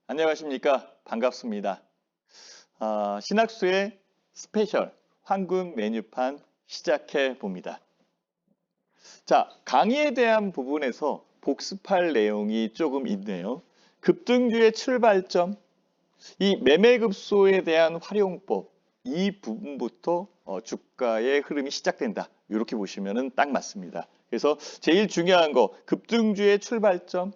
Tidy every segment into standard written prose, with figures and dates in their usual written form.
안녕하십니까. 반갑습니다. 신학수의 스페셜 황금 메뉴판 시작해 봅니다. 자, 강의에 대한 부분에서 복습할 내용이 조금 있네요. 급등주의 출발점, 이 매매급소에 대한 활용법, 이 부분부터 주가의 흐름이 시작된다. 이렇게 보시면 딱 맞습니다. 그래서 제일 중요한 거 급등주의 출발점,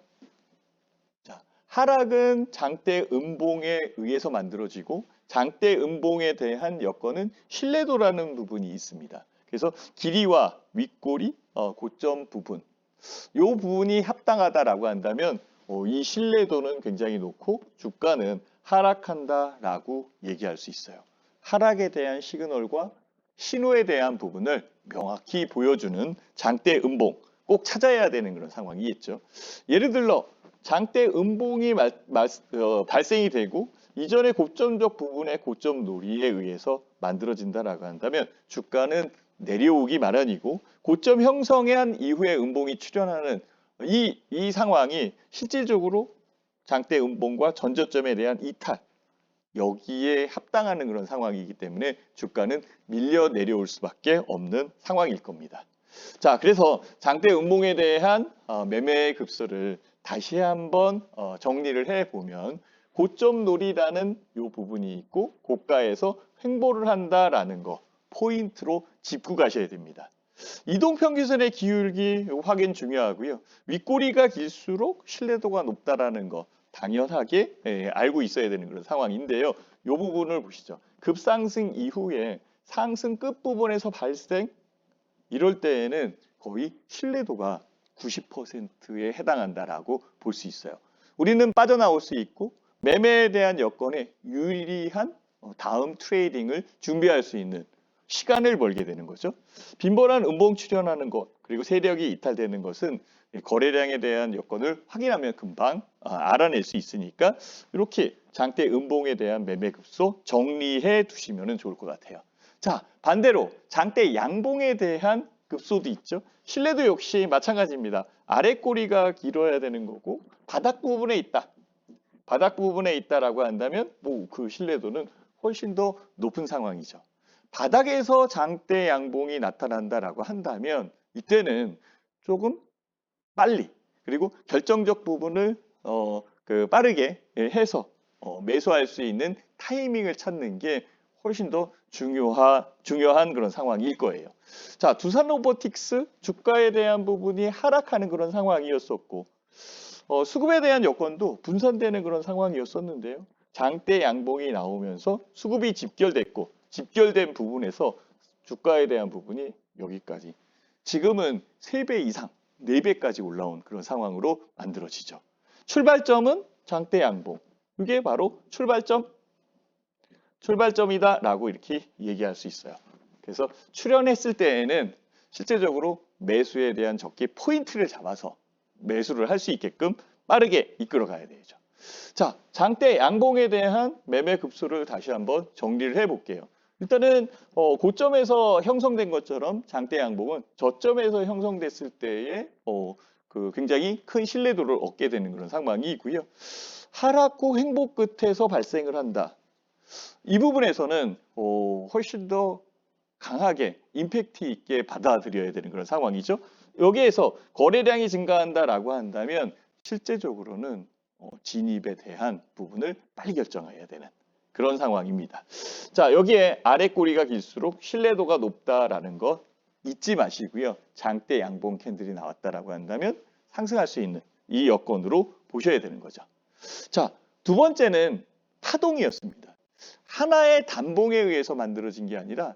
하락은 장대 음봉에 의해서 만들어지고 장대 음봉에 대한 여건은 신뢰도라는 부분이 있습니다. 그래서 길이와 윗꼬리, 고점 부분, 이 부분이 합당하다라고 한다면 이 신뢰도는 굉장히 높고 주가는 하락한다라고 얘기할 수 있어요. 하락에 대한 시그널과 신호에 대한 부분을 명확히 보여주는 장대 음봉 꼭 찾아야 되는 그런 상황이 있죠. 예를 들어 장대 음봉이 발생이 되고 이전의 고점적 부분의 고점 놀이에 의해서 만들어진다라고 한다면 주가는 내려오기 마련이고 고점 형성한 이후에 음봉이 출현하는 이 상황이 실질적으로 장대 음봉과 전저점에 대한 이탈 여기에 합당하는 그런 상황이기 때문에 주가는 밀려 내려올 수밖에 없는 상황일 겁니다. 자, 그래서 장대 음봉에 대한 매매 급소를 다시 한번 정리를 해보면 고점 놀이라는 이 부분이 있고 고가에서 횡보를 한다라는 거 포인트로 짚고 가셔야 됩니다. 이동평균선의 기울기 확인 중요하고요. 윗꼬리가 길수록 신뢰도가 높다라는 거 당연하게 알고 있어야 되는 그런 상황인데요. 이 부분을 보시죠. 급상승 이후에 상승 끝부분에서 발생 이럴 때에는 거의 신뢰도가 90%에 해당한다라고 볼 수 있어요. 우리는 빠져나올 수 있고 매매에 대한 여건에 유리한 다음 트레이딩을 준비할 수 있는 시간을 벌게 되는 거죠. 빈번한 음봉 출현하는 것 그리고 세력이 이탈되는 것은 거래량에 대한 여건을 확인하면 금방 알아낼 수 있으니까 이렇게 장대 음봉에 대한 매매 급소 정리해 두시면 좋을 것 같아요. 자, 반대로 장대 양봉에 대한 급소도 있죠. 신뢰도 역시 마찬가지입니다. 아래 꼬리가 길어야 되는 거고 바닥 부분에 있다. 바닥 부분에 있다라고 한다면 그 신뢰도는 훨씬 더 높은 상황이죠. 바닥에서 장대 양봉이 나타난다라고 한다면 이때는 조금 빨리 그리고 결정적 부분을 빠르게 해서 매수할 수 있는 타이밍을 찾는 게 훨씬 더 중요한 그런 상황일 거예요. 자, 두산 로보틱스 주가에 대한 부분이 하락하는 그런 상황이었었고 수급에 대한 여건도 분산되는 그런 상황이었었는데요. 장대 양봉이 나오면서 수급이 집결됐고 집결된 부분에서 주가에 대한 부분이 여기까지 지금은 3배 이상 4배까지 올라온 그런 상황으로 만들어지죠. 출발점은 장대 양봉. 이게 바로 출발점이다라고 이렇게 얘기할 수 있어요. 그래서 출현했을 때에는 실제적으로 매수에 대한 적기 포인트를 잡아서 매수를 할 수 있게끔 빠르게 이끌어 가야 되죠. 자, 장대 양봉에 대한 매매 급소를 다시 한번 정리를 해볼게요. 일단은 고점에서 형성된 것처럼 장대 양봉은 저점에서 형성됐을 때에 굉장히 큰 신뢰도를 얻게 되는 그런 상황이고요. 하락 후 횡보 끝에서 발생을 한다. 이 부분에서는 훨씬 더 강하게 임팩트 있게 받아들여야 되는 그런 상황이죠. 여기에서 거래량이 증가한다라고 한다면 실제적으로는 진입에 대한 부분을 빨리 결정해야 되는 그런 상황입니다. 자, 여기에 아래 꼬리가 길수록 신뢰도가 높다라는 거 잊지 마시고요. 장대 양봉 캔들이 나왔다라고 한다면 상승할 수 있는 이 여건으로 보셔야 되는 거죠. 자, 두 번째는 파동이었습니다. 하나의 단봉에 의해서 만들어진 게 아니라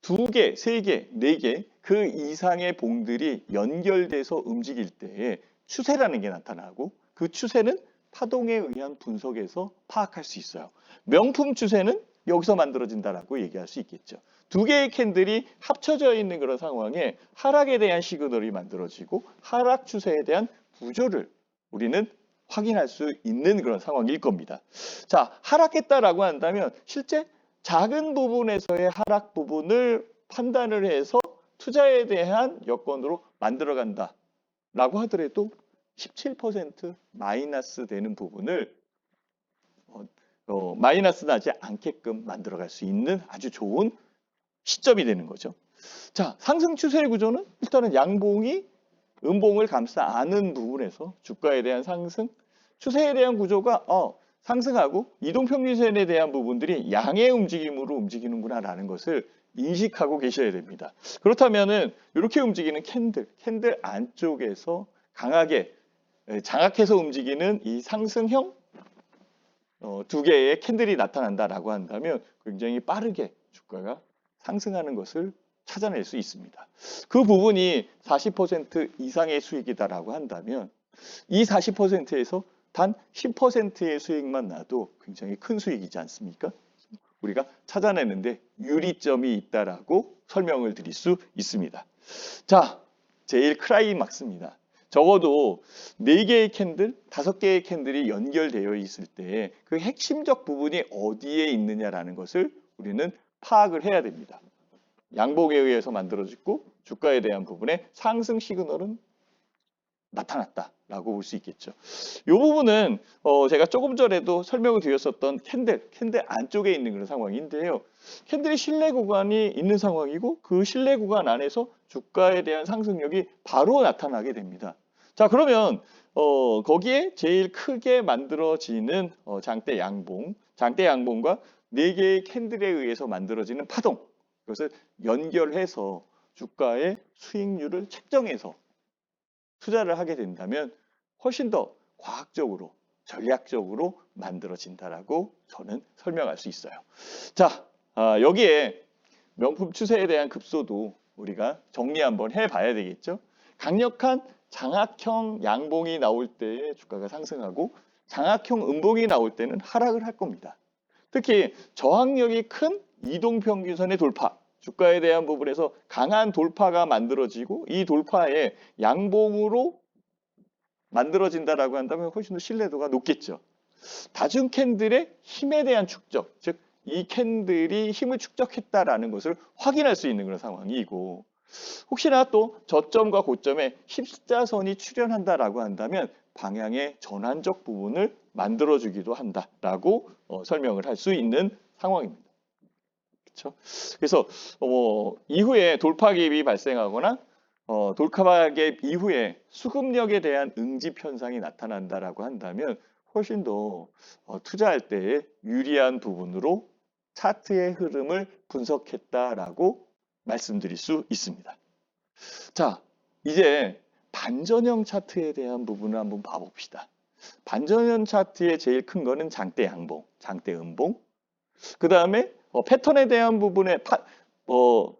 2개, 3개, 4개 그 이상의 봉들이 연결돼서 움직일 때에 추세라는 게 나타나고 그 추세는 파동에 의한 분석에서 파악할 수 있어요. 명품 추세는 여기서 만들어진다라고 얘기할 수 있겠죠. 2개의 캔들이 합쳐져 있는 그런 상황에 하락에 대한 시그널이 만들어지고 하락 추세에 대한 구조를 우리는 확인할 수 있는 그런 상황일 겁니다. 자, 하락했다라고 한다면 실제 작은 부분에서의 하락 부분을 판단을 해서 투자에 대한 여건으로 만들어간다라고 하더라도 17% 마이너스 되는 부분을 마이너스 나지 않게끔 만들어갈 수 있는 아주 좋은 시점이 되는 거죠. 자, 상승 추세의 구조는 일단은 양봉이 음봉을 감싸 안은 부분에서 주가에 대한 상승, 추세에 대한 구조가 상승하고 이동평균선에 대한 부분들이 양의 움직임으로 움직이는구나라는 것을 인식하고 계셔야 됩니다. 그렇다면은 이렇게 움직이는 캔들 안쪽에서 강하게 장악해서 움직이는 이 상승형 두 개의 캔들이 나타난다라고 한다면 굉장히 빠르게 주가가 상승하는 것을 찾아낼 수 있습니다. 그 부분이 40% 이상의 수익이다라고 한다면 이 40%에서 단 10%의 수익만 나도 굉장히 큰 수익이지 않습니까? 우리가 찾아내는데 유리점이 있다라고 설명을 드릴 수 있습니다. 자, 제일 클라이막스입니다. 적어도 4개의 캔들, 5개의 캔들이 연결되어 있을 때 그 핵심적 부분이 어디에 있느냐라는 것을 우리는 파악을 해야 됩니다. 양봉에 의해서 만들어지고 주가에 대한 부분에 상승 시그널은 나타났다라고 볼 수 있겠죠. 이 부분은 제가 조금 전에도 설명을 드렸었던 캔들 안쪽에 있는 그런 상황인데요. 캔들이 신뢰 구간이 있는 상황이고 그 신뢰 구간 안에서 주가에 대한 상승력이 바로 나타나게 됩니다. 자, 그러면 거기에 제일 크게 만들어지는 장대 양봉과 4개의 캔들에 의해서 만들어지는 파동, 그것을 연결해서 주가의 수익률을 책정해서 투자를 하게 된다면 훨씬 더 과학적으로, 전략적으로 만들어진다라고 저는 설명할 수 있어요. 자, 여기에 명품 추세에 대한 급소도 우리가 정리 한번 해봐야 되겠죠. 강력한 장악형 양봉이 나올 때에 주가가 상승하고 장악형 음봉이 나올 때는 하락을 할 겁니다. 특히 저항력이 큰 이동평균선의 돌파, 주가에 대한 부분에서 강한 돌파가 만들어지고 이 돌파에 양봉으로 만들어진다라고 한다면 훨씬 더 신뢰도가 높겠죠. 다중 캔들의 힘에 대한 축적, 즉 이 캔들이 힘을 축적했다라는 것을 확인할 수 있는 그런 상황이고, 혹시나 또 저점과 고점에 십자선이 출현한다라고 한다면 방향의 전환적 부분을 만들어주기도 한다라고 설명을 할 수 있는 상황입니다. 그렇죠? 그래서 이후에 돌파갭이 발생하거나 돌파갭 이후에 수급력에 대한 응집 현상이 나타난다라고 한다면 훨씬 더 투자할 때에 유리한 부분으로 차트의 흐름을 분석했다라고 말씀드릴 수 있습니다. 자, 이제 반전형 차트에 대한 부분을 한번 봐봅시다. 반전형 차트의 제일 큰 거는 장대 양봉, 장대 음봉. 그 다음에 패턴에 대한 부분에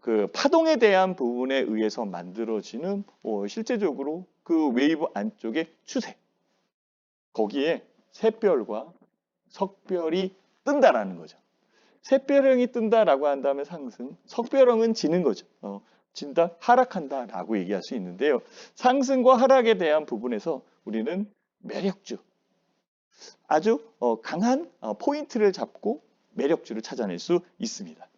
그 파동에 대한 부분에 의해서 만들어지는 실제적으로 그 웨이브 안쪽의 추세. 거기에 샛별과 석별이 뜬다라는 거죠. 샛별형이 뜬다라고 한다면 상승, 석별형은 지는 거죠. 진다, 하락한다라고 얘기할 수 있는데요. 상승과 하락에 대한 부분에서 우리는 매력주, 아주 강한 포인트를 잡고 매력주를 찾아낼 수 있습니다.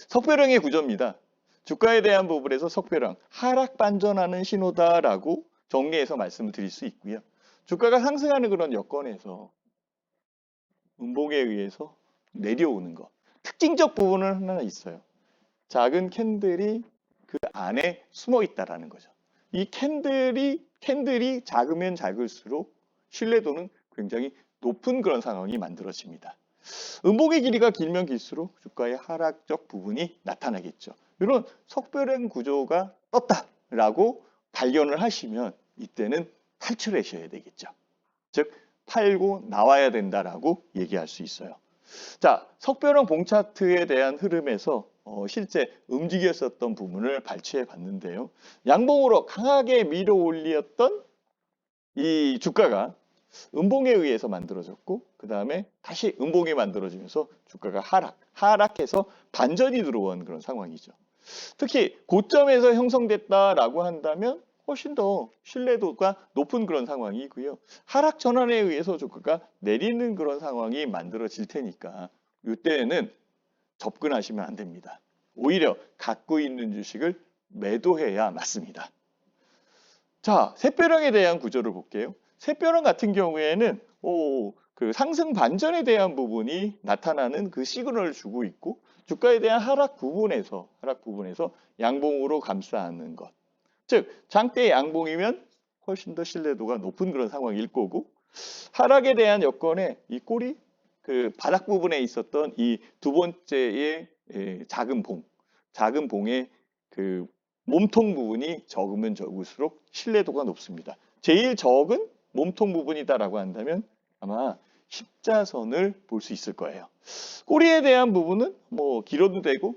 석별형의 구조입니다. 주가에 대한 부분에서 석별형, 하락 반전하는 신호다라고 정리해서 말씀을 드릴 수 있고요. 주가가 상승하는 그런 여건에서 음봉에 의해서 내려오는 것. 특징적 부분은 하나 있어요. 작은 캔들이 그 안에 숨어 있다라는 거죠. 이 캔들이 작으면 작을수록 신뢰도는 굉장히 높은 그런 상황이 만들어집니다. 음봉의 길이가 길면 길수록 주가의 하락적 부분이 나타나겠죠. 이런 석별형 구조가 떴다라고 발견을 하시면 이때는 탈출하셔야 되겠죠. 즉 팔고 나와야 된다라고 얘기할 수 있어요. 자, 석별형 봉차트에 대한 흐름에서 실제 움직였었던 부분을 발췌해 봤는데요. 양봉으로 강하게 밀어 올렸던 이 주가가 음봉에 의해서 만들어졌고 그 다음에 다시 음봉이 만들어지면서 주가가 하락해서 반전이 들어온 그런 상황이죠. 특히 고점에서 형성됐다라고 한다면 훨씬 더 신뢰도가 높은 그런 상황이고요. 하락 전환에 의해서 주가가 내리는 그런 상황이 만들어질 테니까 이때는 접근하시면 안 됩니다. 오히려 갖고 있는 주식을 매도해야 맞습니다. 자, 샛별형에 대한 구조를 볼게요. 샛별형 같은 경우에는 그 상승 반전에 대한 부분이 나타나는 그 시그널을 주고 있고 주가에 대한 하락 부분에서 양봉으로 감싸는 것. 즉 장대 양봉이면 훨씬 더 신뢰도가 높은 그런 상황일 거고 하락에 대한 여건에 이 꼬리 그 바닥 부분에 있었던 이 두 번째의 작은 봉의 그 몸통 부분이 적으면 적을수록 신뢰도가 높습니다. 제일 적은 몸통 부분이다라고 한다면 아마 십자선을 볼 수 있을 거예요. 꼬리에 대한 부분은 뭐 길어도 되고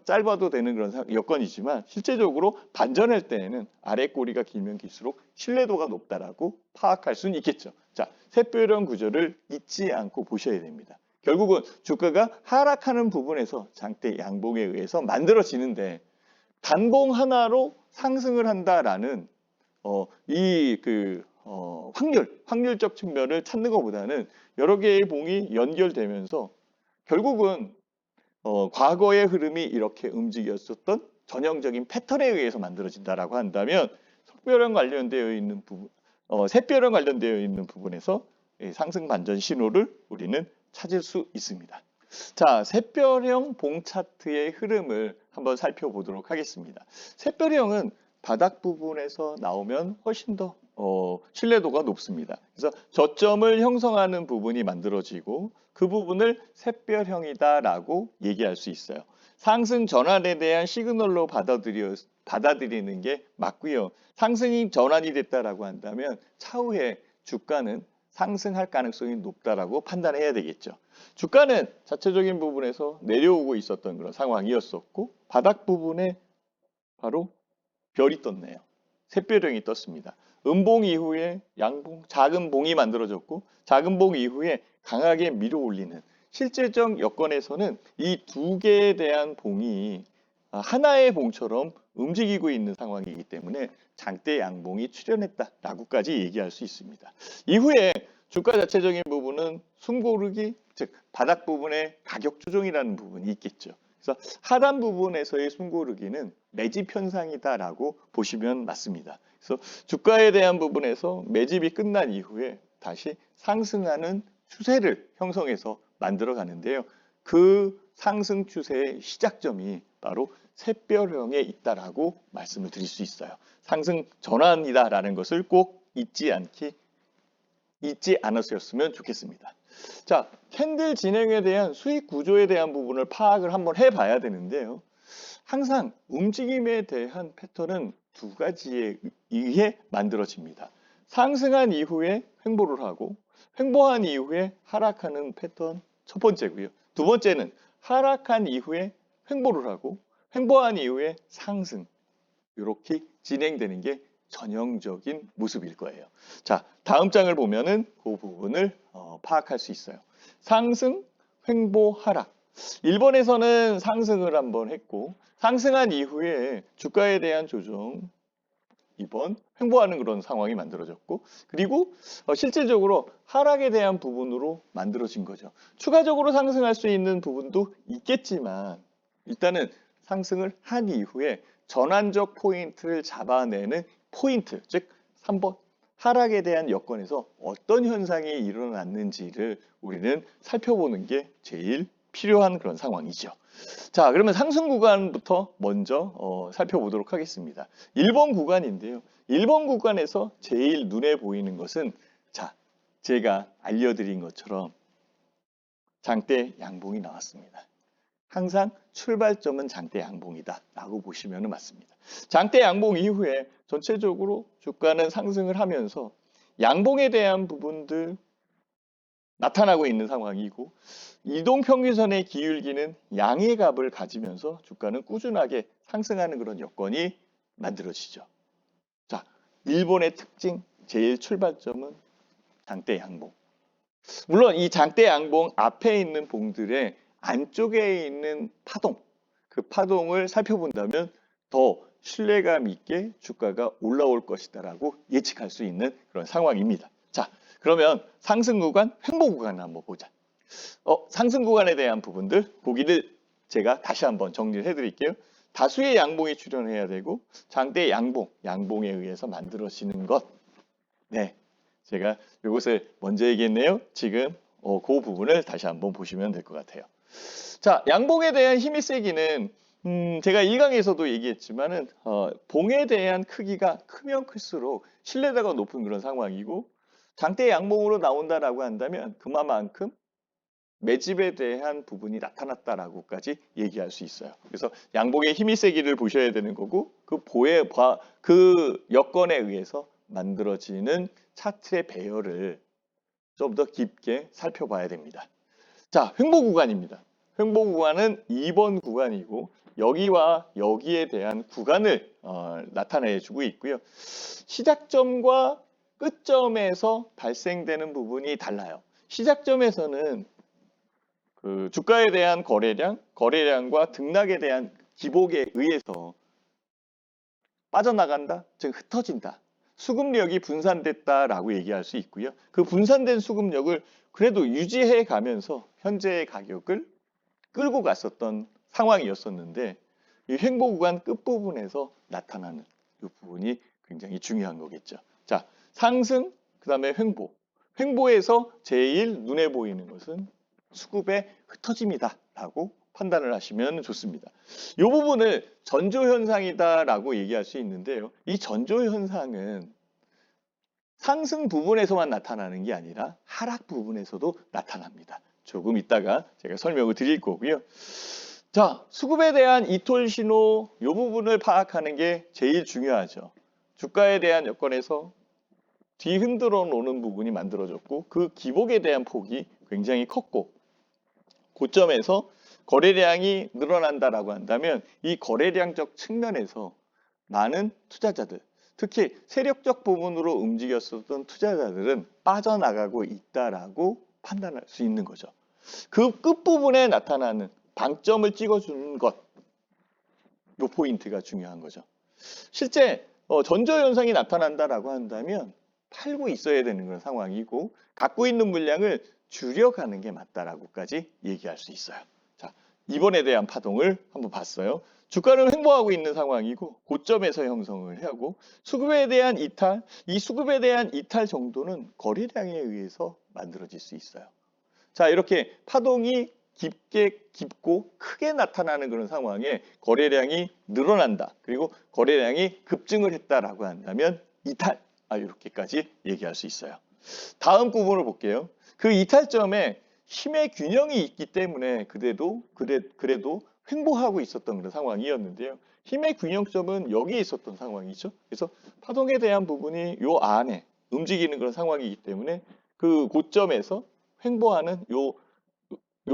짧아도 되는 그런 여건이지만 실제적으로 반전할 때에는 아래 꼬리가 길면 길수록 신뢰도가 높다라고 파악할 수는 있겠죠. 자, 샛별형 구조를 잊지 않고 보셔야 됩니다. 결국은 주가가 하락하는 부분에서 장대 양봉에 의해서 만들어지는데 단봉 하나로 상승을 한다라는 확률적 측면을 찾는 것보다는 여러 개의 봉이 연결되면서 결국은 과거의 흐름이 이렇게 움직였었던 전형적인 패턴에 의해서 만들어진다라고 한다면 샛별형 관련되어 있는 부분에서 상승 반전 신호를 우리는 찾을 수 있습니다. 자, 샛별형 봉 차트의 흐름을 한번 살펴보도록 하겠습니다. 샛별형은 바닥 부분에서 나오면 훨씬 더 신뢰도가 높습니다. 그래서 저점을 형성하는 부분이 만들어지고 그 부분을 샛별형이다라고 얘기할 수 있어요. 상승 전환에 대한 시그널로 받아들이는 게 맞고요. 상승이 전환이 됐다라고 한다면 차후에 주가는 상승할 가능성이 높다라고 판단해야 되겠죠. 주가는 자체적인 부분에서 내려오고 있었던 그런 상황이었었고 바닥 부분에 바로 별이 떴네요. 샛별형이 떴습니다. 음봉 이후에 양봉, 작은 봉이 만들어졌고 작은 봉 이후에 강하게 밀어 올리는 실질적 여건에서는 이 두 개에 대한 봉이 하나의 봉처럼 움직이고 있는 상황이기 때문에 장대 양봉이 출현했다라고까지 얘기할 수 있습니다. 이후에 주가 자체적인 부분은 숨고르기, 즉 바닥 부분의 가격 조정이라는 부분이 있겠죠. 그래서 하단 부분에서의 숨고르기는 매집 현상이다라고 보시면 맞습니다. 그래서 주가에 대한 부분에서 매집이 끝난 이후에 다시 상승하는 추세를 형성해서 만들어 가는데요. 그 상승 추세의 시작점이 바로 샛별형에 있다라고 말씀을 드릴 수 있어요. 상승 전환이다라는 것을 꼭 잊지 않으셨으면 좋겠습니다. 자, 캔들 진행에 대한 수익 구조에 대한 부분을 파악을 한번 해봐야 되는데요. 항상 움직임에 대한 패턴은 두 가지에 의해 만들어집니다. 상승한 이후에 횡보를 하고 횡보한 이후에 하락하는 패턴 첫 번째고요. 두 번째는 하락한 이후에 횡보를 하고 횡보한 이후에 상승 이렇게 진행되는 게 전형적인 모습일 거예요. 자, 다음 장을 보면은 그 부분을 파악할 수 있어요. 상승, 횡보, 하락. 1번에서는 상승을 한번 했고 상승한 이후에 주가에 대한 조정 2번 횡보하는 그런 상황이 만들어졌고 그리고 실질적으로 하락에 대한 부분으로 만들어진 거죠. 추가적으로 상승할 수 있는 부분도 있겠지만 일단은 상승을 한 이후에 전환적 포인트를 잡아내는 포인트, 즉 3번 하락에 대한 여건에서 어떤 현상이 일어났는지를 우리는 살펴보는 게 제일 필요한 그런 상황이죠. 자, 그러면 상승 구간부터 먼저 살펴보도록 하겠습니다. 1번 구간인데요. 1번 구간에서 제일 눈에 보이는 것은 자, 제가 알려드린 것처럼 장대 양봉이 나왔습니다. 항상 출발점은 장대 양봉이다 라고 보시면 맞습니다. 장대 양봉 이후에 전체적으로 주가는 상승을 하면서 양봉에 대한 부분들 나타나고 있는 상황이고 이동평균선의 기울기는 양의 값을 가지면서 주가는 꾸준하게 상승하는 그런 여건이 만들어지죠. 자, 일본의 특징 제일 출발점은 장대 양봉. 물론 이 장대 양봉 앞에 있는 봉들의 안쪽에 있는 파동, 그 파동을 살펴본다면 더 신뢰감 있게 주가가 올라올 것이다라고 예측할 수 있는 그런 상황입니다. 자, 그러면 상승 구간, 횡보 구간을 한번 보자. 상승 구간에 대한 부분들 보기를 제가 다시 한번 정리를 해드릴게요. 다수의 양봉이 출현해야 되고 장대 양봉에 의해서 만들어지는 것. 네, 제가 이것을 먼저 얘기했네요. 지금 그 부분을 다시 한번 보시면 될 것 같아요. 자, 양봉에 대한 힘이 세기는 제가 1강에서도 얘기했지만은 봉에 대한 크기가 크면 클수록 신뢰도가 높은 그런 상황이고 장대 양봉으로 나온다라고 한다면 그만큼 매집에 대한 부분이 나타났다라고까지 얘기할 수 있어요. 그래서 양봉의 힘이 세기를 보셔야 되는 거고 그 여건에 의해서 만들어지는 차트의 배열을 좀 더 깊게 살펴봐야 됩니다. 자, 횡보 구간입니다. 횡보 구간은 2번 구간이고 여기와 여기에 대한 구간을 나타내 주고 있고요. 시작점과 끝점에서 발생되는 부분이 달라요. 시작점에서는 그 주가에 대한 거래량과 등락에 대한 기복에 의해서 빠져나간다, 즉 흩어진다. 수급력이 분산됐다라고 얘기할 수 있고요. 그 분산된 수급력을 그래도 유지해 가면서 현재의 가격을 끌고 갔었던 상황이었었는데 이 횡보 구간 끝부분에서 나타나는 이 부분이 굉장히 중요한 거겠죠. 자, 상승, 그 다음에 횡보. 횡보에서 제일 눈에 보이는 것은 수급의 흩어짐이다라고 판단을 하시면 좋습니다. 이 부분을 전조현상이다라고 얘기할 수 있는데요. 이 전조현상은 상승 부분에서만 나타나는 게 아니라 하락 부분에서도 나타납니다. 조금 이따가 제가 설명을 드릴 거고요. 자, 수급에 대한 이톨 신호 이 부분을 파악하는 게 제일 중요하죠. 주가에 대한 여건에서 뒤흔들어 놓는 부분이 만들어졌고 그 기복에 대한 폭이 굉장히 컸고 고점에서 거래량이 늘어난다라고 한다면 이 거래량적 측면에서 많은 투자자들, 특히 세력적 부분으로 움직였었던 투자자들은 빠져나가고 있다라고 판단할 수 있는 거죠. 그 끝부분에 나타나는 방점을 찍어주는 것, 이 포인트가 중요한 거죠. 실제 전조현상이 나타난다라고 한다면 팔고 있어야 되는 그런 상황이고 갖고 있는 물량을 줄여가는 게 맞다라고까지 얘기할 수 있어요. 자, 이번에 대한 파동을 한번 봤어요. 주가는 횡보하고 있는 상황이고 고점에서 형성을 하고 수급에 대한 이탈, 이 수급에 대한 이탈 정도는 거래량에 의해서 만들어질 수 있어요. 자, 이렇게 파동이 깊고 크게 나타나는 그런 상황에 거래량이 늘어난다. 그리고 거래량이 급증을 했다라고 한다면 이탈. 이렇게까지 얘기할 수 있어요. 다음 부분을 볼게요. 그 이탈점에 힘의 균형이 있기 때문에 그래도 횡보하고 있었던 그런 상황이었는데요. 힘의 균형점은 여기에 있었던 상황이죠. 그래서 파동에 대한 부분이 요 안에 움직이는 그런 상황이기 때문에 그 고점에서 횡보하는 요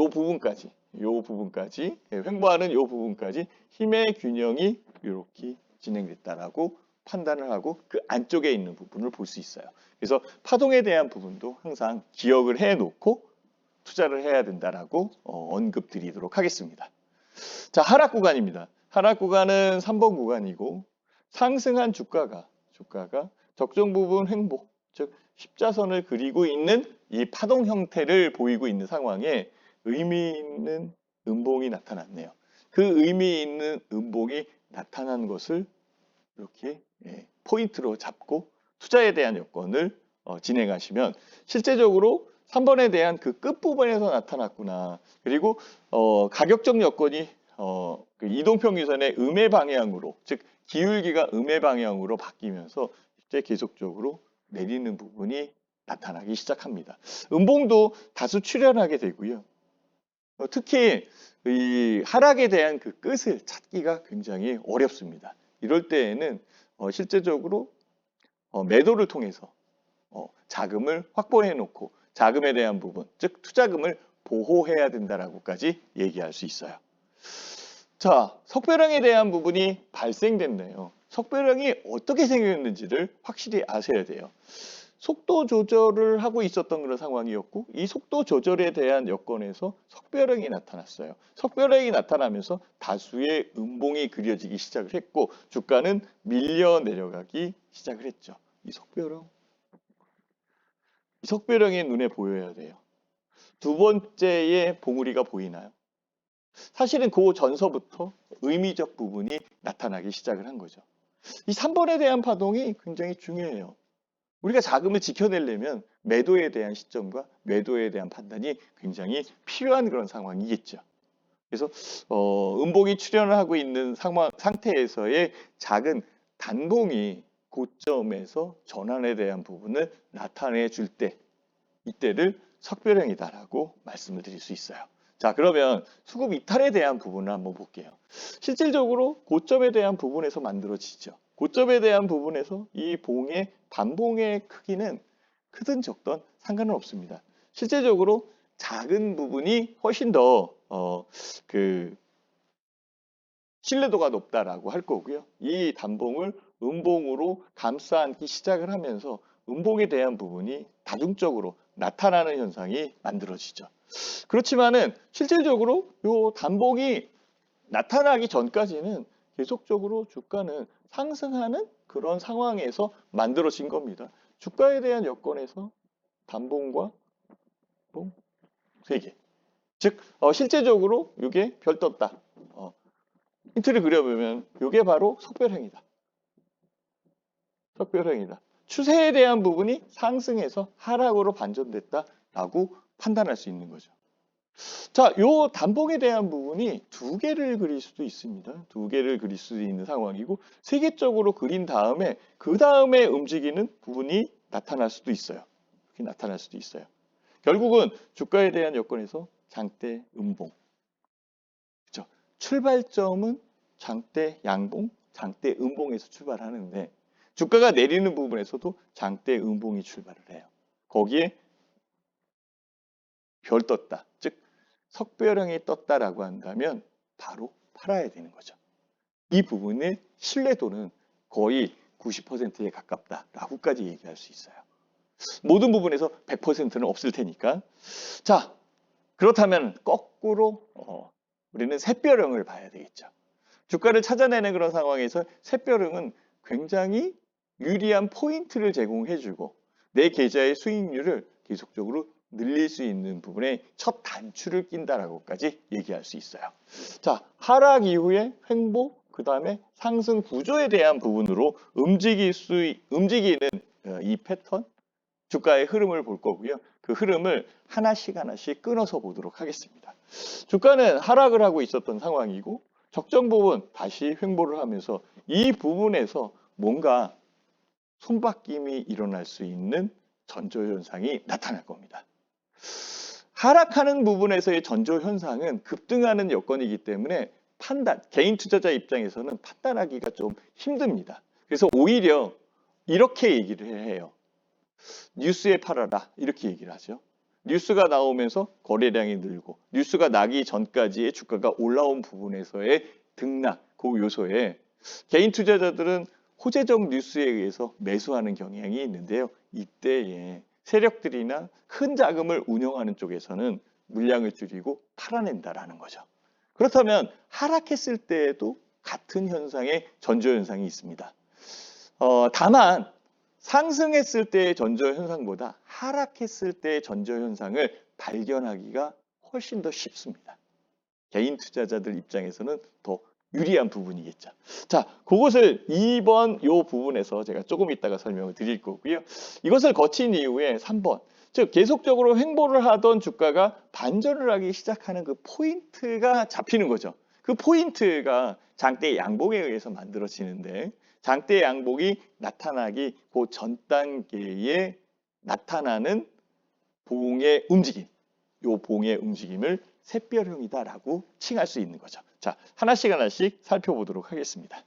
부분까지 횡보하는 요 부분까지 힘의 균형이 이렇게 진행됐다라고 판단을 하고 그 안쪽에 있는 부분을 볼 수 있어요. 그래서 파동에 대한 부분도 항상 기억을 해놓고 투자를 해야 된다라고 언급 드리도록 하겠습니다. 자, 하락 구간입니다. 하락 구간은 3번 구간이고 상승한 주가가 적정 부분 횡보, 즉 십자선을 그리고 있는 이 파동 형태를 보이고 있는 상황에 의미 있는 음봉이 나타났네요. 그 의미 있는 음봉이 나타난 것을 이렇게 포인트로 잡고 투자에 대한 여건을 진행하시면 실제적으로 3번에 대한 그 끝부분에서 나타났구나. 그리고 가격적 여건이 그 이동평균선의 음의 방향으로, 즉 기울기가 음의 방향으로 바뀌면서 이제 계속적으로 내리는 부분이 나타나기 시작합니다. 음봉도 다수 출현하게 되고요. 특히 이 하락에 대한 그 끝을 찾기가 굉장히 어렵습니다. 이럴 때에는 실제적으로 매도를 통해서 자금을 확보해 놓고 자금에 대한 부분, 즉 투자금을 보호해야 된다라고까지 얘기할 수 있어요. 자, 석배령에 대한 부분이 발생됐네요. 석배령이 어떻게 생겼는지를 확실히 아셔야 돼요. 속도 조절을 하고 있었던 그런 상황이었고 이 속도 조절에 대한 여건에서 석배령이 나타났어요. 석배령이 나타나면서 다수의 음봉이 그려지기 시작을 했고 주가는 밀려 내려가기 시작을 했죠. 이 석배령이 눈에 보여야 돼요. 두 번째의 봉우리가 보이나요? 사실은 그 전서부터 의미적 부분이 나타나기 시작을 한 거죠. 이 3번에 대한 파동이 굉장히 중요해요. 우리가 자금을 지켜내려면 매도에 대한 시점과 매도에 대한 판단이 굉장히 필요한 그런 상황이겠죠. 그래서 음봉이 출현을 하고 있는 상태에서의 작은 단봉이 고점에서 전환에 대한 부분을 나타내 줄 때, 이때를 석배령이다라고 말씀을 드릴 수 있어요. 자, 그러면 수급 이탈에 대한 부분을 한번 볼게요. 실질적으로 고점에 대한 부분에서 만들어지죠. 고점에 대한 부분에서 이 봉의 반봉의 크기는 크든 적든 상관은 없습니다. 실제적으로 작은 부분이 훨씬 더 신뢰도가 높다라고 할 거고요. 이 단봉을 음봉으로 감싸 안기 시작을 하면서 음봉에 대한 부분이 다중적으로 나타나는 현상이 만들어지죠. 그렇지만은 실질적으로 이 단봉이 나타나기 전까지는 계속적으로 주가는 상승하는 그런 상황에서 만들어진 겁니다. 주가에 대한 여건에서 단봉과 봉 3개. 즉 실제적으로 이게 별 떴다. 힌트를 그려보면 이게 바로 석별행이다. 석별행이다. 추세에 대한 부분이 상승해서 하락으로 반전됐다라고 판단할 수 있는 거죠. 자, 요 단봉에 대한 부분이 2개를 그릴 수도 있습니다. 2개를 그릴 수도 있는 상황이고 3개 쪽으로 그린 다음에 그 다음에 움직이는 부분이 나타날 수도 있어요. 이렇게 나타날 수도 있어요. 결국은 주가에 대한 여건에서 장대 음봉. 그렇죠? 출발점은 장대 양봉, 장대 음봉에서 출발하는데 주가가 내리는 부분에서도 장대 음봉이 출발을 해요. 거기에 별 떴다. 즉 석별형이 떴다라고 한다면 바로 팔아야 되는 거죠. 이 부분의 신뢰도는 거의 90%에 가깝다라고까지 얘기할 수 있어요. 모든 부분에서 100%는 없을 테니까. 자, 그렇다면 거꾸로 우리는 샛별형을 봐야 되겠죠. 주가를 찾아내는 그런 상황에서 샛별형은 굉장히 유리한 포인트를 제공해주고 내 계좌의 수익률을 계속적으로 늘릴 수 있는 부분에 첫 단추를 낀다라고까지 얘기할 수 있어요. 자, 하락 이후에 횡보, 그 다음에 상승 구조에 대한 부분으로 움직이는 이 패턴, 주가의 흐름을 볼 거고요. 그 흐름을 하나씩 끊어서 보도록 하겠습니다. 주가는 하락을 하고 있었던 상황이고 적정 부분 다시 횡보를 하면서 이 부분에서 뭔가 손바뀜이 일어날 수 있는 전조현상이 나타날 겁니다. 하락하는 부분에서의 전조현상은 급등하는 여건이기 때문에 개인 투자자 입장에서는 판단하기가 좀 힘듭니다. 그래서 오히려 이렇게 얘기를 해요. 뉴스에 팔아라 이렇게 얘기를 하죠. 뉴스가 나오면서 거래량이 늘고 뉴스가 나기 전까지의 주가가 올라온 부분에서의 등락, 그 요소에 개인 투자자들은 호재적 뉴스에 의해서 매수하는 경향이 있는데요. 이때에 세력들이나 큰 자금을 운영하는 쪽에서는 물량을 줄이고 팔아낸다라는 거죠. 그렇다면 하락했을 때에도 같은 현상의 전조현상이 있습니다. 다만 상승했을 때의 전조현상보다 하락했을 때의 전조현상을 발견하기가 훨씬 더 쉽습니다. 개인 투자자들 입장에서는 더 유리한 부분이겠죠. 자, 그것을 2번 요 부분에서 제가 조금 이따가 설명을 드릴 거고요. 이것을 거친 이후에 3번, 즉 계속적으로 횡보를 하던 주가가 반전을 하기 시작하는 그 포인트가 잡히는 거죠. 그 포인트가 장대 양봉에 의해서 만들어지는데 장대 양봉이 나타나기 그 전 단계에 나타나는 봉의 움직임, 요 봉의 움직임을 샛별형이다라고 칭할 수 있는 거죠. 자, 하나씩 살펴보도록 하겠습니다.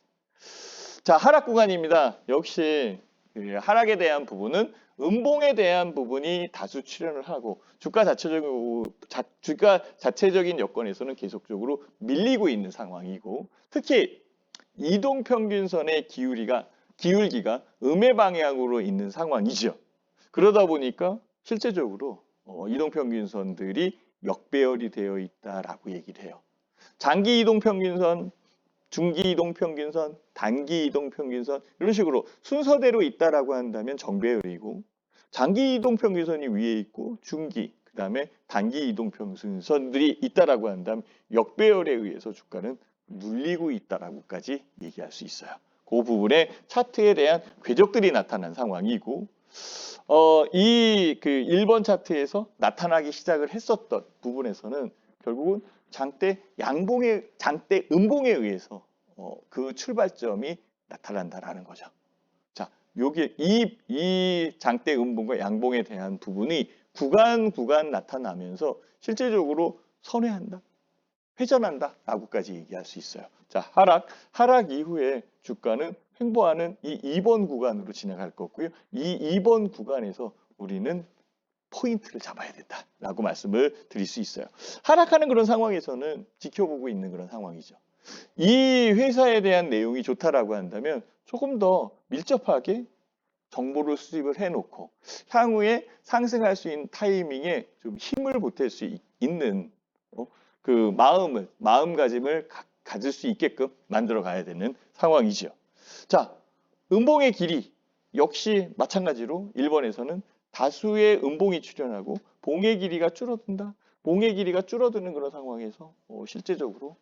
자, 하락 구간입니다. 역시 하락에 대한 부분은 음봉에 대한 부분이 다수 출현을 하고 주가 자체적인 여건에서는 계속적으로 밀리고 있는 상황이고 특히 이동평균선의 기울기가 음의 방향으로 있는 상황이죠. 그러다 보니까 실제적으로 이동평균선들이 역배열이 되어 있다라고 얘기를 해요. 장기 이동평균선, 중기 이동평균선, 단기 이동평균선 이런 식으로 순서대로 있다라고 한다면 정배열이고 장기 이동평균선이 위에 있고 중기, 그 다음에 단기 이동평균선들이 있다라고 한다면 역배열에 의해서 주가는 눌리고 있다라고까지 얘기할 수 있어요. 그 부분에 차트에 대한 궤적들이 나타난 상황이고, 이 그 1번 차트에서 나타나기 시작을 했었던 부분에서는 결국은 장대 음봉에 의해서 그 출발점이 나타난다라는 거죠. 자, 여기 이 장대 음봉과 양봉에 대한 부분이 구간 나타나면서 실제적으로 선회한다, 회전한다라고까지 얘기할 수 있어요. 자, 하락 이후에 주가는 횡보하는 이 2번 구간으로 진행할 거고요. 이 2번 구간에서 우리는 포인트를 잡아야 된다라고 말씀을 드릴 수 있어요. 하락하는 그런 상황에서는 지켜보고 있는 그런 상황이죠. 이 회사에 대한 내용이 좋다라고 한다면 조금 더 밀접하게 정보를 수집을 해놓고 향후에 상승할 수 있는 타이밍에 좀 힘을 보탤 수 있는 그 마음가짐을 가질 수 있게끔 만들어 가야 되는 상황이죠. 자, 음봉의 길이 역시 마찬가지로 1번에서는 다수의 음봉이 출현하고 봉의 길이가 줄어든다. 봉의 길이가 줄어드는 그런 상황에서 실제적으로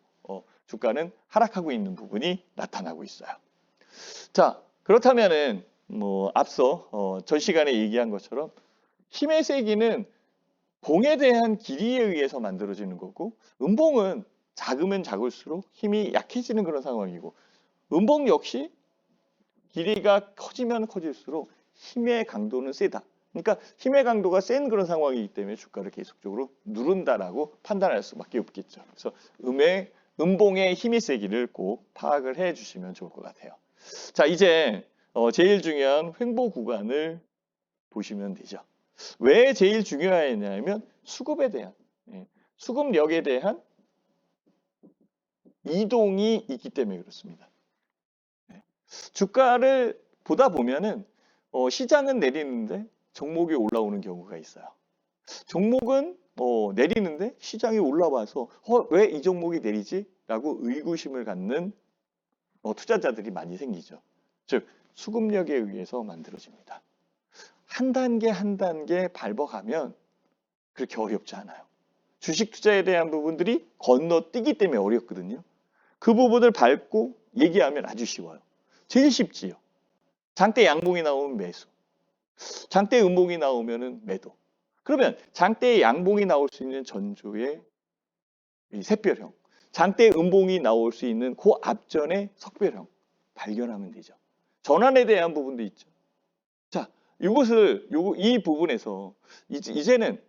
주가는 하락하고 있는 부분이 나타나고 있어요. 자, 그렇다면은 앞서 전 시간에 얘기한 것처럼 힘의 세기는 봉에 대한 길이에 의해서 만들어지는 거고, 음봉은 작으면 작을수록 힘이 약해지는 그런 상황이고, 음봉 역시 길이가 커지면 커질수록 힘의 강도는 세다. 그러니까 힘의 강도가 센 그런 상황이기 때문에 주가를 계속적으로 누른다라고 판단할 수밖에 없겠죠. 그래서 음봉의 힘이 세기를 꼭 파악을 해 주시면 좋을 것 같아요. 자, 이제 제일 중요한 횡보 구간을 보시면 되죠. 왜 제일 중요하냐면 수급에 대한, 수급력에 대한 이동이 있기 때문에 그렇습니다. 주가를 보다 보면은 시장은 내리는데 종목이 올라오는 경우가 있어요. 종목은 내리는데 시장이 올라와서 왜 이 종목이 내리지? 라고 의구심을 갖는 투자자들이 많이 생기죠. 즉 수급력에 의해서 만들어집니다. 한 단계 한 단계 밟아가면 그렇게 어렵지 않아요. 주식 투자에 대한 부분들이 건너뛰기 때문에 어렵거든요. 그 부분을 밟고 얘기하면 아주 쉬워요. 제일 쉽지요. 장대 양봉이 나오면 매수, 장대 음봉이 나오면 매도. 그러면 장대 양봉이 나올 수 있는 전조의 이 샛별형, 장대 음봉이 나올 수 있는 그 앞전의 석별형 발견하면 되죠. 전환에 대한 부분도 있죠. 자, 이 부분에서 이제는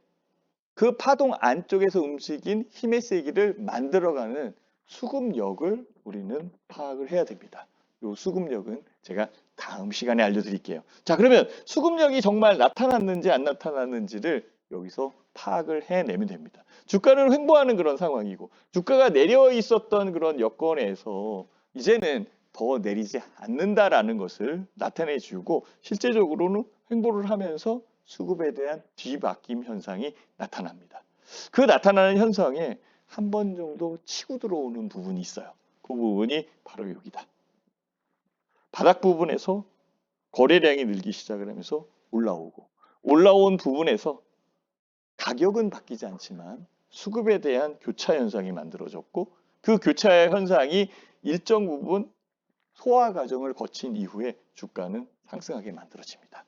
그 파동 안쪽에서 움직인 힘의 세기를 만들어가는 수급력을 우리는 파악을 해야 됩니다. 이 수급력은 제가 다음 시간에 알려드릴게요. 자, 그러면 수급력이 정말 나타났는지 안 나타났는지를 여기서 파악을 해내면 됩니다. 주가를 횡보하는 그런 상황이고, 주가가 내려 있었던 그런 여건에서 이제는 더 내리지 않는다라는 것을 나타내 주고, 실제적으로는 횡보를 하면서 수급에 대한 뒤바뀜 현상이 나타납니다. 그 나타나는 현상에 한 번 정도 치고 들어오는 부분이 있어요. 그 부분이 바로 여기다. 바닥 부분에서 거래량이 늘기 시작을 하면서 올라온 부분에서 가격은 바뀌지 않지만 수급에 대한 교차 현상이 만들어졌고, 그 교차 현상이 일정 부분 소화 과정을 거친 이후에 주가는 상승하게 만들어집니다.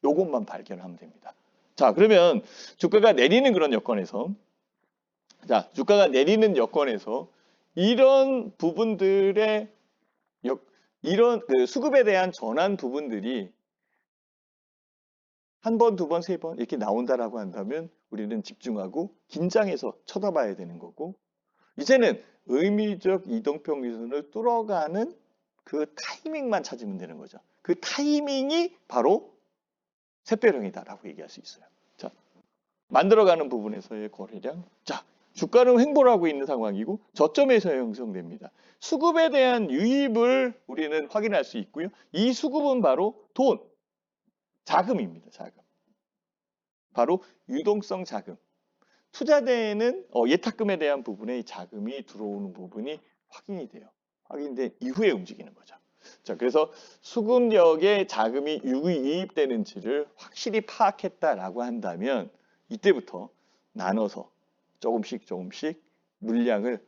요것만 발견하면 됩니다. 자, 그러면 주가가 내리는 그런 여건에서, 이런 부분들의 이런 그 수급에 대한 전환 부분들이 한 번, 두 번, 세 번 이렇게 나온다라고 한다면 우리는 집중하고 긴장해서 쳐다봐야 되는 거고, 이제는 의미적 이동평균선을 뚫어가는 그 타이밍만 찾으면 되는 거죠. 그 타이밍이 바로 샛별형이다라고 얘기할 수 있어요. 자, 만들어가는 부분에서의 거래량. 자, 주가는 횡보를 하고 있는 상황이고 저점에서 형성됩니다. 수급에 대한 유입을 우리는 확인할 수 있고요. 이 수급은 바로 돈, 자금입니다. 자금. 바로 유동성 자금. 투자대에는 예탁금에 대한 부분에 자금이 들어오는 부분이 확인이 돼요. 확인된 이후에 움직이는 거죠. 자, 그래서 수급력에 자금이 유입되는지를 확실히 파악했다라고 한다면 이때부터 나눠서 조금씩 물량을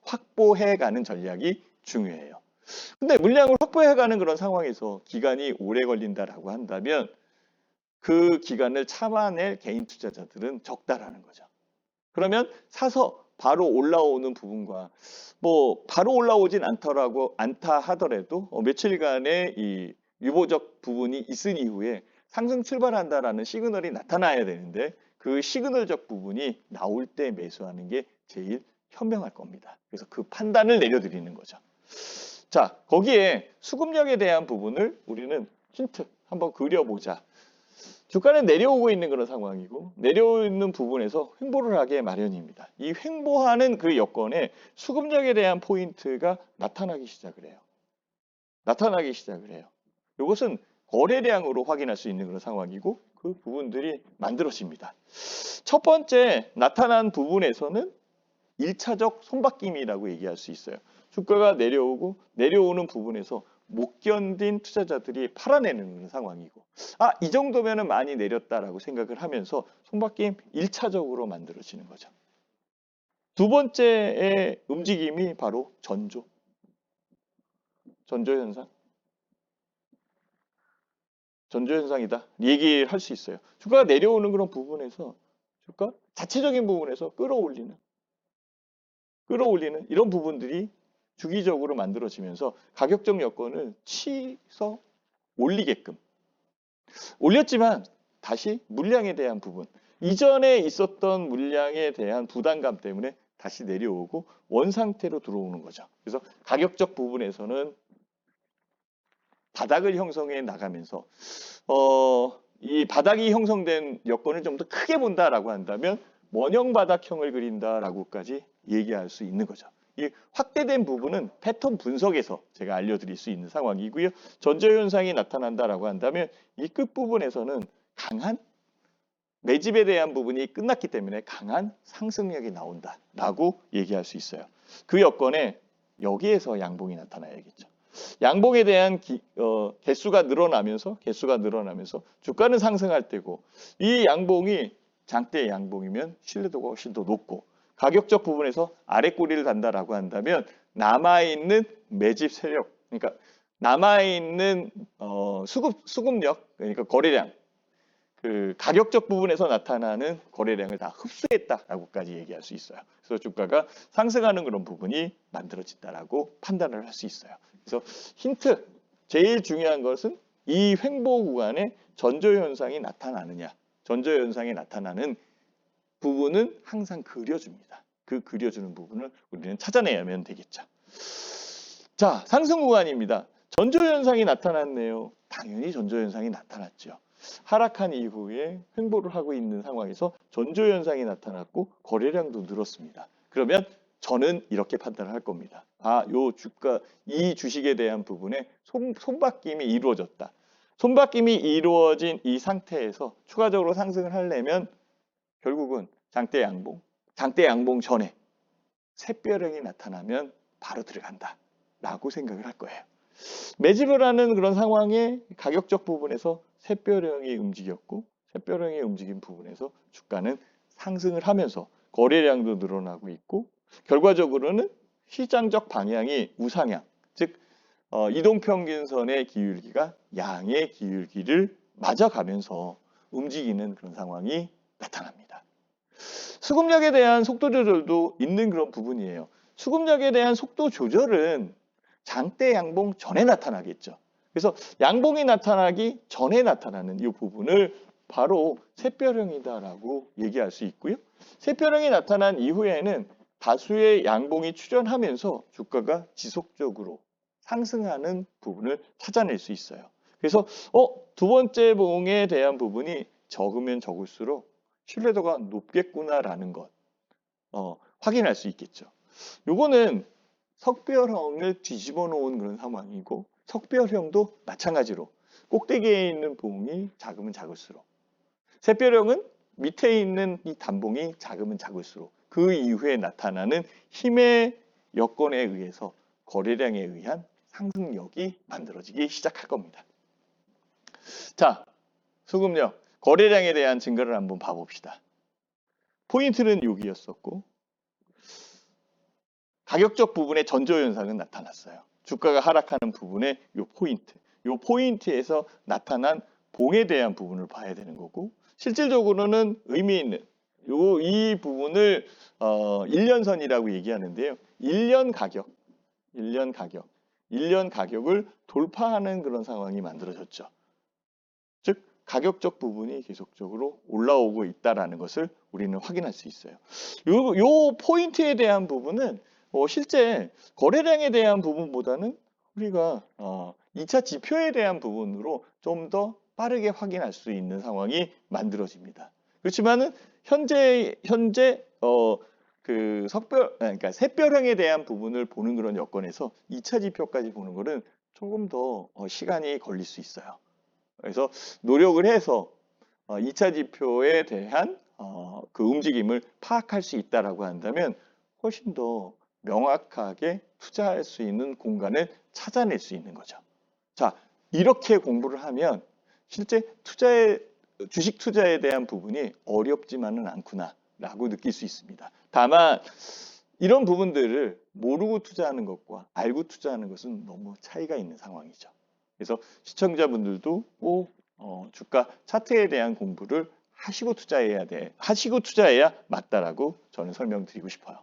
확보해가는 전략이 중요해요. 근데 물량을 확보해가는 그런 상황에서 기간이 오래 걸린다라고 한다면 그 기간을 참아낼 개인 투자자들은 적다라는 거죠. 그러면 사서 바로 올라오는 부분과 뭐 바로 올라오진 않다 하더라도 며칠간의 이 유보적 부분이 있은 이후에 상승 출발한다라는 시그널이 나타나야 되는데 그 시그널적 부분이 나올 때 매수하는 게 제일 현명할 겁니다. 그래서 그 판단을 내려드리는 거죠. 자, 거기에 수급력에 대한 부분을 우리는 힌트 한번 그려보자. 주가는 내려오고 있는 그런 상황이고 내려오는 부분에서 횡보를 하게 마련입니다. 이 횡보하는 그 여건에 수급력에 대한 포인트가 나타나기 시작을 해요. 나타나기 시작을 해요. 이것은 거래량으로 확인할 수 있는 그런 상황이고 그 부분들이 만들어집니다. 첫 번째 나타난 부분에서는 1차적 손바뀜이라고 얘기할 수 있어요. 주가가 내려오고 내려오는 부분에서 못 견딘 투자자들이 팔아내는 그런 상황이고 이 정도면은 많이 내렸다라고 생각을 하면서 손바뀜 1차적으로 만들어지는 거죠. 두 번째의 움직임이 바로 전조 현상. 전조 현상이다. 얘기를 할 수 있어요. 주가가 내려오는 그런 부분에서 주가 자체적인 부분에서 끌어올리는 이런 부분들이 주기적으로 만들어지면서 가격적 여건을 치서 올리게끔 올렸지만 다시 물량에 대한 부분 이전에 있었던 물량에 대한 부담감 때문에 다시 내려오고 원상태로 들어오는 거죠. 그래서 가격적 부분에서는 바닥을 형성해 나가면서 이 바닥이 형성된 여건을 좀 더 크게 본다라고 한다면 원형 바닥형을 그린다라고까지 얘기할 수 있는 거죠. 이 확대된 부분은 패턴 분석에서 제가 알려드릴 수 있는 상황이고요. 전조 현상이 나타난다라고 한다면 이 끝부분에서는 강한 매집에 대한 부분이 끝났기 때문에 강한 상승력이 나온다라고 얘기할 수 있어요. 그 여건에 여기에서 양봉이 나타나야겠죠. 양봉에 대한 개수가 늘어나면서 주가는 상승할 때고 이 양봉이 장대 양봉이면 신뢰도가 훨씬 더 높고 가격적 부분에서 아래 꼬리를 단다라고 한다면 남아있는 매집 세력 그러니까 남아있는 수급력 그러니까 거래량 그 가격적 부분에서 나타나는 거래량을 다 흡수했다라고까지 얘기할 수 있어요. 그래서 주가가 상승하는 그런 부분이 만들어진다라고 판단을 할 수 있어요. 그래서 힌트 제일 중요한 것은 이 횡보 구간에 전조 현상이 나타나느냐 전조 현상이 나타나는 부분은 항상 그려줍니다. 그 그려주는 부분을 우리는 찾아내야면 되겠죠. 자, 상승 구간입니다. 전조 현상이 나타났네요. 당연히 전조 현상이 나타났죠. 하락한 이후에 횡보를 하고 있는 상황에서 전조 현상이 나타났고 거래량도 늘었습니다. 그러면 저는 이렇게 판단을 할 겁니다. 요 주가 이 주식에 대한 부분에 손바뀜이 이루어졌다. 손바뀜이 이루어진 이 상태에서 추가적으로 상승을 하려면 결국은 장대 양봉 전에 샛별형이 나타나면 바로 들어간다 라고 생각을 할 거예요. 매집을 하는 그런 상황에 가격적 부분에서 샛별형이 움직였고 샛별형이 움직인 부분에서 주가는 상승을 하면서 거래량도 늘어나고 있고 결과적으로는 시장적 방향이 우상향 즉 이동평균선의 기울기가 양의 기울기를 맞아가면서 움직이는 그런 상황이 나타납니다. 수급력에 대한 속도 조절도 있는 그런 부분이에요. 수급력에 대한 속도 조절은 장대 양봉 전에 나타나겠죠. 그래서 양봉이 나타나기 전에 나타나는 이 부분을 바로 샛별형이다라고 얘기할 수 있고요. 샛별형이 나타난 이후에는 다수의 양봉이 출현하면서 주가가 지속적으로 상승하는 부분을 찾아낼 수 있어요. 그래서 두 번째 봉에 대한 부분이 적으면 적을수록 신뢰도가 높겠구나라는 것 확인할 수 있겠죠. 요거는 석별형을 뒤집어 놓은 그런 상황이고 석별형도 마찬가지로 꼭대기에 있는 봉이 작으면 작을수록 샛별형은 밑에 있는 이 단봉이 작으면 작을수록 그 이후에 나타나는 힘의 여건에 의해서 거래량에 의한 상승력이 만들어지기 시작할 겁니다. 자, 수급력, 거래량에 대한 증거를 한번 봐봅시다. 포인트는 여기였었고 가격적 부분에 전조 현상은 나타났어요. 주가가 하락하는 부분의 요 포인트에서 나타난 봉에 대한 부분을 봐야 되는 거고, 실질적으로는 의미 있는 이 부분을 1년선이라고 얘기하는데요. 1년 가격을 돌파하는 그런 상황이 만들어졌죠. 즉 가격적 부분이 계속적으로 올라오고 있다라는 것을 우리는 확인할 수 있어요. 요 포인트에 대한 부분은 실제 거래량에 대한 부분보다는 우리가 2차 지표에 대한 부분으로 좀 더 빠르게 확인할 수 있는 상황이 만들어집니다. 그렇지만은 현재 그러니까 샛별형에 대한 부분을 보는 그런 여건에서 2차 지표까지 보는 것은 조금 더 시간이 걸릴 수 있어요. 그래서 노력을 해서 2차 지표에 대한 그 움직임을 파악할 수 있다라고 한다면 훨씬 더 명확하게 투자할 수 있는 공간을 찾아낼 수 있는 거죠. 자, 이렇게 공부를 하면 실제 주식 투자에 대한 부분이 어렵지만은 않구나라고 느낄 수 있습니다. 다만 이런 부분들을 모르고 투자하는 것과 알고 투자하는 것은 너무 차이가 있는 상황이죠. 그래서 시청자분들도 꼭 주가 차트에 대한 공부를 하시고 투자해야 맞다라고 저는 설명드리고 싶어요.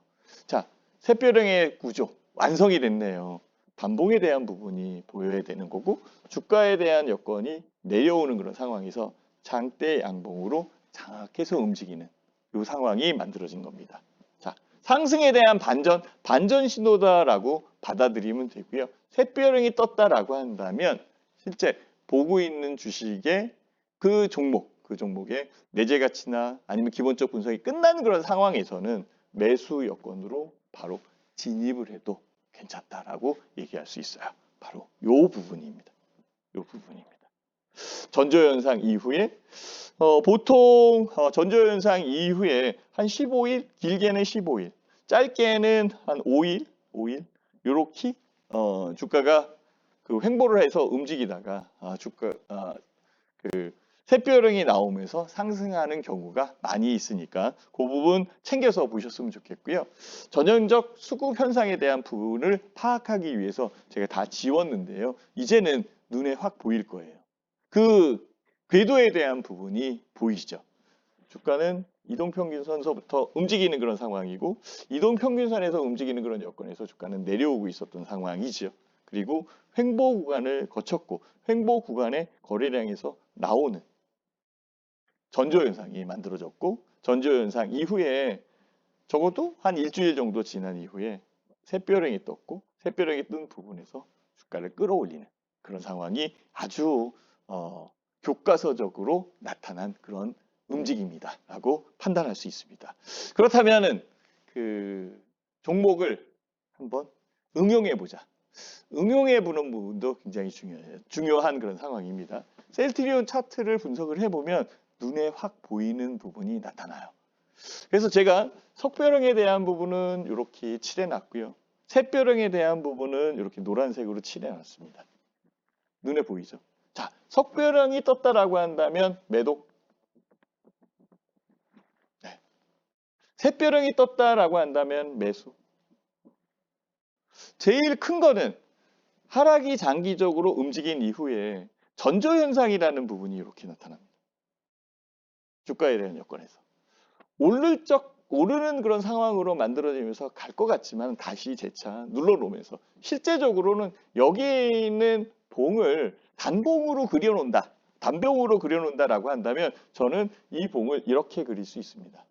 자, 샛별형의 구조 완성이 됐네요. 반봉에 대한 부분이 보여야 되는 거고, 주가에 대한 여건이 내려오는 그런 상황에서 장대 양봉으로 장악해서 움직이는 이 상황이 만들어진 겁니다. 자, 상승에 대한 반전 신호다라고 받아들이면 되고요. 샛별형이 떴다라고 한다면 실제 보고 있는 주식의 그 종목의 내재 가치나 아니면 기본적 분석이 끝나는 그런 상황에서는 매수 여건으로 바로 진입을 해도 괜찮다라고 얘기할 수 있어요. 바로 요 부분입니다. 전조현상 이후에 보통 전조현상 이후에 한 15일, 길게는 15일, 짧게는 한 5일 요렇게 주가가 그 횡보를 해서 움직이다가 그 샛별형이 나오면서 상승하는 경우가 많이 있으니까 그 부분 챙겨서 보셨으면 좋겠고요. 전형적 수급 현상에 대한 부분을 파악하기 위해서 제가 다 지웠는데요. 이제는 눈에 확 보일 거예요. 그 궤도에 대한 부분이 보이시죠? 주가는 이동평균선서부터 움직이는 그런 상황이고, 이동평균선에서 움직이는 그런 여건에서 주가는 내려오고 있었던 상황이죠. 그리고 횡보 구간을 거쳤고, 횡보 구간의 거래량에서 나오는 전조현상이 만들어졌고, 전조현상 이후에 적어도 한 일주일 정도 지난 이후에 샛별형이 떴고, 샛별형이 뜬 부분에서 주가를 끌어올리는 그런 상황이 아주 교과서적으로 나타난 그런 움직임이다라고 판단할 수 있습니다. 그렇다면은 그 종목을 한번 응용해 보자. 응용해 보는 부분도 굉장히 중요한 그런 상황입니다. 셀트리온 차트를 분석을 해보면 눈에 확 보이는 부분이 나타나요. 그래서 제가 석별형에 대한 부분은 이렇게 칠해놨고요. 샛별형에 대한 부분은 이렇게 노란색으로 칠해놨습니다. 눈에 보이죠? 자, 석별형이 떴다라고 한다면 매도. 네. 샛별형이 떴다라고 한다면 매수. 제일 큰 거는 하락이 장기적으로 움직인 이후에 전조현상이라는 부분이 이렇게 나타납니다. 주가에 대한 여건에서. 오르는 그런 상황으로 만들어지면서 갈 것 같지만 다시 재차 눌러놓으면서 실제적으로는 여기에 있는 봉을 단봉으로 그려놓는다라고 한다면 저는 이 봉을 이렇게 그릴 수 있습니다.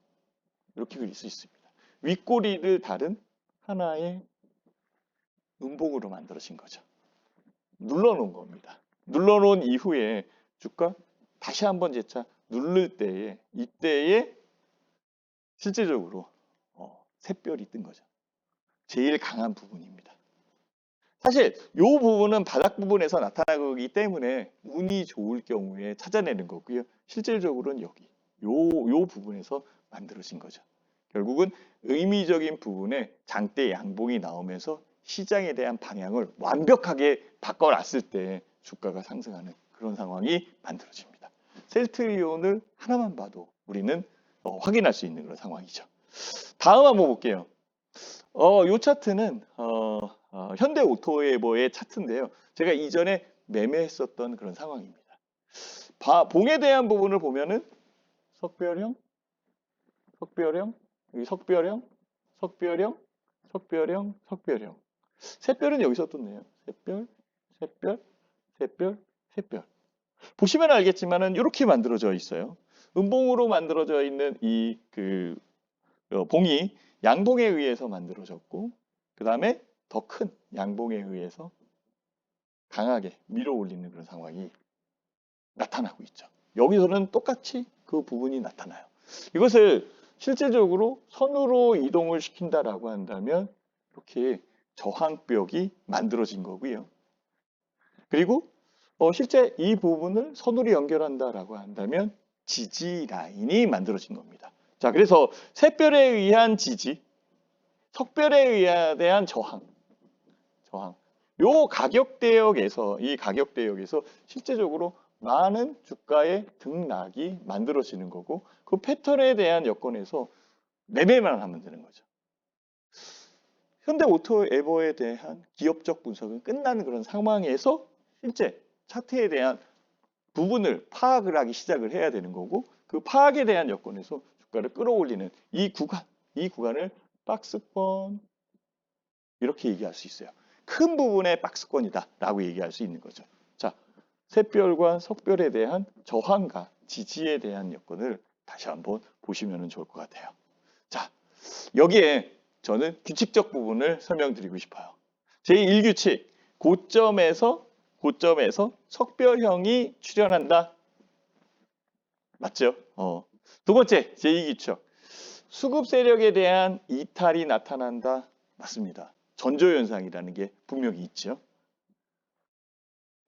윗꼬리를 다른 하나의 음봉으로 만들어진 거죠. 눌러놓은 겁니다. 눌러놓은 이후에 주가 다시 한번 재차 누를 때에 이때에 실제적으로 샛별이 뜬 거죠. 제일 강한 부분입니다. 사실 이 부분은 바닥 부분에서 나타나기 때문에 운이 좋을 경우에 찾아내는 거고요. 실질적으로는 여기 요 부분에서 만들어진 거죠. 결국은 의미적인 부분에 장대 양봉이 나오면서 시장에 대한 방향을 완벽하게 바꿔놨을 때 주가가 상승하는 그런 상황이 만들어집니다. 셀트리온을 하나만 봐도 우리는 확인할 수 있는 그런 상황이죠. 다음 한번 볼게요. 이 차트는 현대 오토웨버의 차트인데요. 제가 이전에 매매했었던 그런 상황입니다. 봉에 대한 부분을 보면은 석별형, 석별형, 여기 석별형, 석별형, 석별형, 석별형. 샛별은 여기서 떴네요. 샛별, 샛별, 샛별, 샛별. 보시면 알겠지만은 이렇게 만들어져 있어요. 음봉으로 만들어져 있는 이 봉이 양봉에 의해서 만들어졌고, 그 다음에 더 큰 양봉에 의해서 강하게 밀어 올리는 그런 상황이 나타나고 있죠. 여기서는 똑같이 그 부분이 나타나요. 이것을 실제적으로 선으로 이동을 시킨다라고 한다면 이렇게 저항벽이 만들어진 거고요. 그리고 실제 이 부분을 선으로 연결한다라고 한다면 지지 라인이 만들어진 겁니다. 자, 그래서 샛별에 의한 지지, 석별에 대한 저항. 이 가격 대역에서 실제적으로 많은 주가의 등락이 만들어지는 거고, 그 패턴에 대한 여건에서 매매만 하면 되는 거죠. 현대 오토에버에 대한 기업적 분석은 끝나는 그런 상황에서 실제 차트에 대한 부분을 파악을 하기 시작을 해야 되는 거고, 그 파악에 대한 여건에서 주가를 끌어올리는 이 구간을 박스권, 이렇게 얘기할 수 있어요. 큰 부분의 박스권이다라고 얘기할 수 있는 거죠. 자, 샛별과 석별에 대한 저항과 지지에 대한 여건을 다시 한번 보시면 좋을 것 같아요. 자, 여기에 저는 규칙적 부분을 설명드리고 싶어요. 제1규칙, 고점에서 석별형이 출현한다. 맞죠? 두 번째, 제2규칙, 수급 세력에 대한 이탈이 나타난다. 맞습니다. 전조현상이라는 게 분명히 있죠.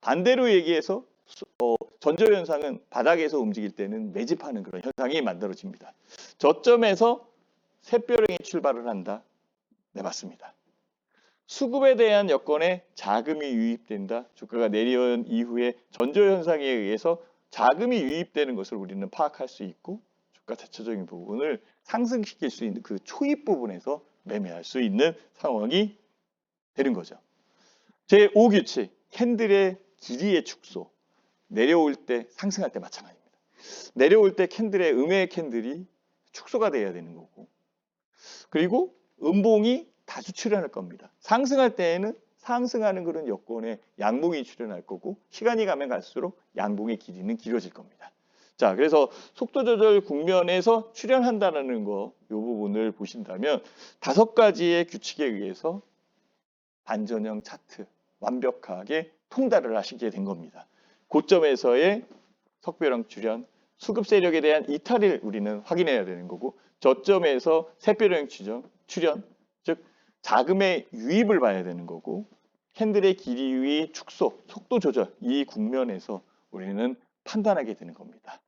반대로 얘기해서 전조현상은 바닥에서 움직일 때는 매집하는 그런 현상이 만들어집니다. 저점에서 샛별형이 출발을 한다. 네, 맞습니다. 수급에 대한 여건에 자금이 유입된다. 주가가 내려온 이후에 전조현상에 의해서 자금이 유입되는 것을 우리는 파악할 수 있고, 주가 자체적인 부분을 상승시킬 수 있는 그 초입 부분에서 매매할 수 있는 상황이 되는 거죠. 제5규칙, 캔들의 길이의 축소. 내려올 때, 상승할 때 마찬가지입니다. 내려올 때 캔들의 음의 캔들이 축소가 돼야 되는 거고, 그리고 음봉이 다수 출현할 겁니다. 상승할 때에는 상승하는 그런 여건에 양봉이 출현할 거고, 시간이 가면 갈수록 양봉의 길이는 길어질 겁니다. 자, 그래서 속도 조절 국면에서 출현한다는 거, 이 부분을 보신다면 5가지의 규칙에 의해서 반전형 차트 완벽하게 통달을 하시게 된 겁니다. 고점에서의 석별형 출현, 수급 세력에 대한 이탈을 우리는 확인해야 되는 거고, 저점에서 샛별형 출현, 즉 자금의 유입을 봐야 되는 거고, 캔들의 길이의 축소, 속도 조절, 이 국면에서 우리는 판단하게 되는 겁니다.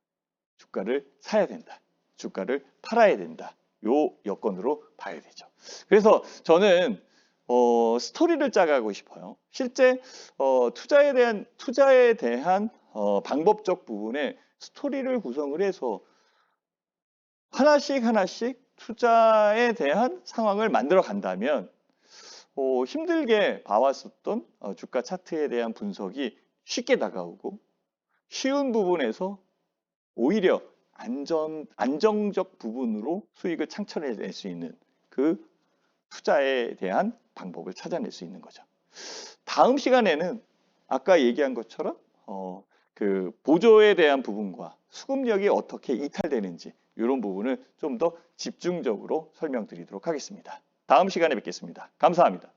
주가를 사야 된다. 주가를 팔아야 된다. 요 여건으로 봐야 되죠. 그래서 저는 스토리를 짜가고 싶어요. 실제 투자에 대한 방법적 부분에 스토리를 구성을 해서 하나씩 투자에 대한 상황을 만들어 간다면 힘들게 봐왔었던 주가 차트에 대한 분석이 쉽게 다가오고, 쉬운 부분에서 오히려 안정적 부분으로 수익을 창출해낼 수 있는 그 투자에 대한 방법을 찾아낼 수 있는 거죠. 다음 시간에는 아까 얘기한 것처럼 그 보조에 대한 부분과 수급력이 어떻게 이탈되는지 이런 부분을 좀 더 집중적으로 설명드리도록 하겠습니다. 다음 시간에 뵙겠습니다. 감사합니다.